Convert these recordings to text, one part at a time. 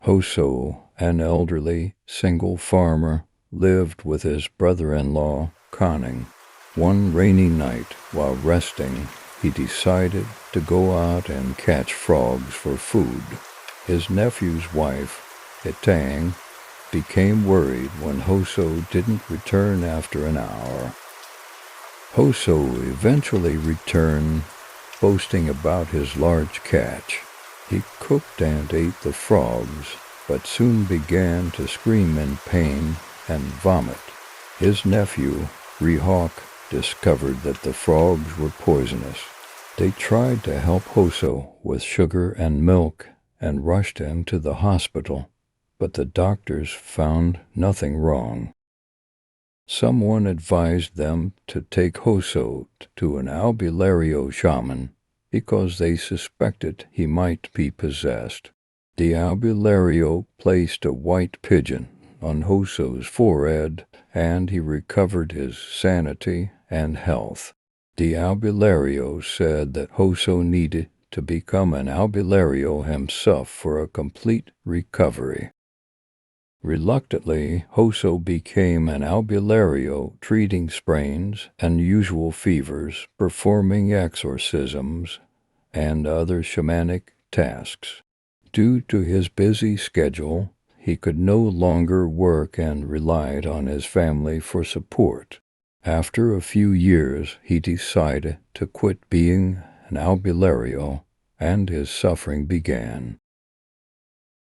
Hosso, an elderly, single farmer, lived with his brother-in-law, conning. One rainy night, while resting, he decided to go out and catch frogs for food. His nephew's wife, Itang, became worried when Hosso didn't return after an hour. Hosso eventually returned, boasting about his large catch. He cooked and ate the frogs, but soon began to scream in pain and vomit. His nephew, Rehawk, discovered that the frogs were poisonous. They tried to help Hosso with sugar and milk and rushed him to the hospital, but the doctors found nothing wrong. Someone advised them to take Hosso to an albularyo shaman because they suspected he might be possessed. The albularyo placed a white pigeon on Hosso's forehead, and he recovered his sanity and health. The albularyo said that Hosso needed to become an albularyo himself for a complete recovery. Reluctantly, Hosso became an albularyo, treating sprains, unusual fevers, performing exorcisms, and other shamanic tasks. Due to his busy schedule, he could no longer work and relied on his family for support. After a few years, he decided to quit being an albularyo, and his suffering began.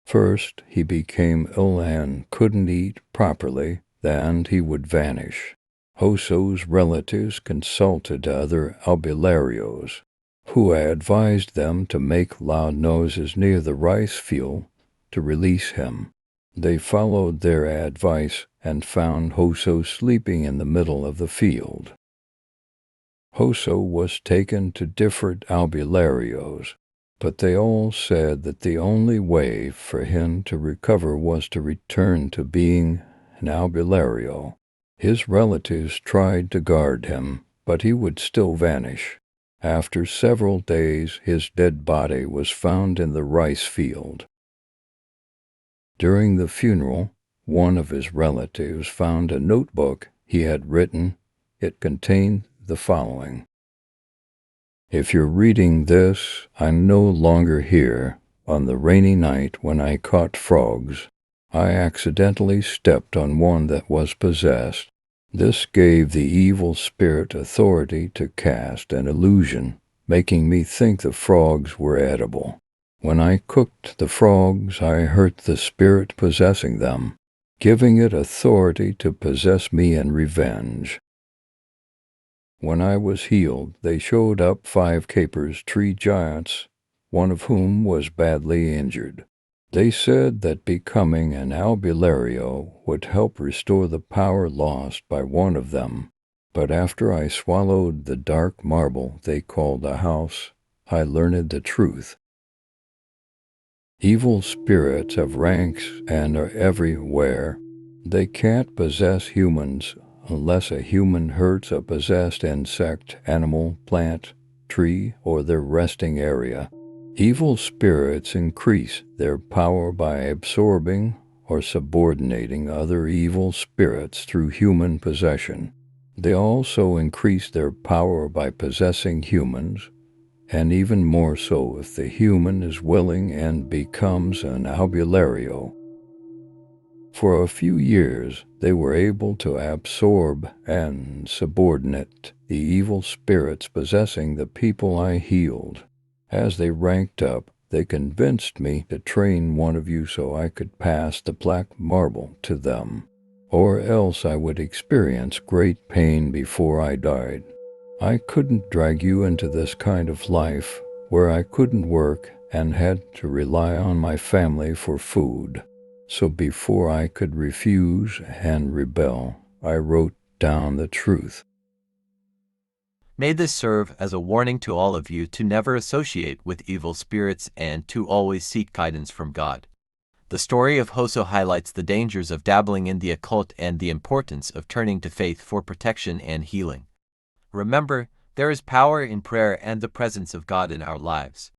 First, he became ill and couldn't eat properly, then he would vanish. Hosso's relatives consulted other albularyos, who advised them to make loud noises near the rice field to release him. They followed their advice and found Hosso sleeping in the middle of the field. Hosso was taken to different albularyos, but they all said that the only way for him to recover was to return to being an albularyo. His relatives tried to guard him, but he would still vanish. After several days, his dead body was found in the rice field. During the funeral, one of his relatives found a notebook he had written. It contained the following: "If you're reading this, I'm no longer here. On the rainy night when I caught frogs, I accidentally stepped on one that was possessed. This gave the evil spirit authority to cast an illusion, making me think the frogs were edible. When I cooked the frogs, I hurt the spirit possessing them, giving it authority to possess me in revenge. When I was healed, they showed up 5 capers, tree giants, one of whom was badly injured. They said that becoming an albularyo would help restore the power lost by one of them, but after I swallowed the dark marble they called a house, I learned the truth. Evil spirits have ranks and are everywhere. They can't possess humans unless a human hurts a possessed insect, animal, plant, tree, or their resting area. Evil spirits increase their power by absorbing or subordinating other evil spirits through human possession. They also increase their power by possessing humans, and even more so if the human is willing and becomes an albularyo. For a few years, they were able to absorb and subordinate the evil spirits possessing the people I healed. As they ranked up, they convinced me to train one of you so I could pass the black marble to them, or else I would experience great pain before I died. I couldn't drag you into this kind of life where I couldn't work and had to rely on my family for food. So before I could refuse and rebel, I wrote down the truth." May this serve as a warning to all of you to never associate with evil spirits and to always seek guidance from God. The story of Hosso highlights the dangers of dabbling in the occult and the importance of turning to faith for protection and healing. Remember, there is power in prayer and the presence of God in our lives.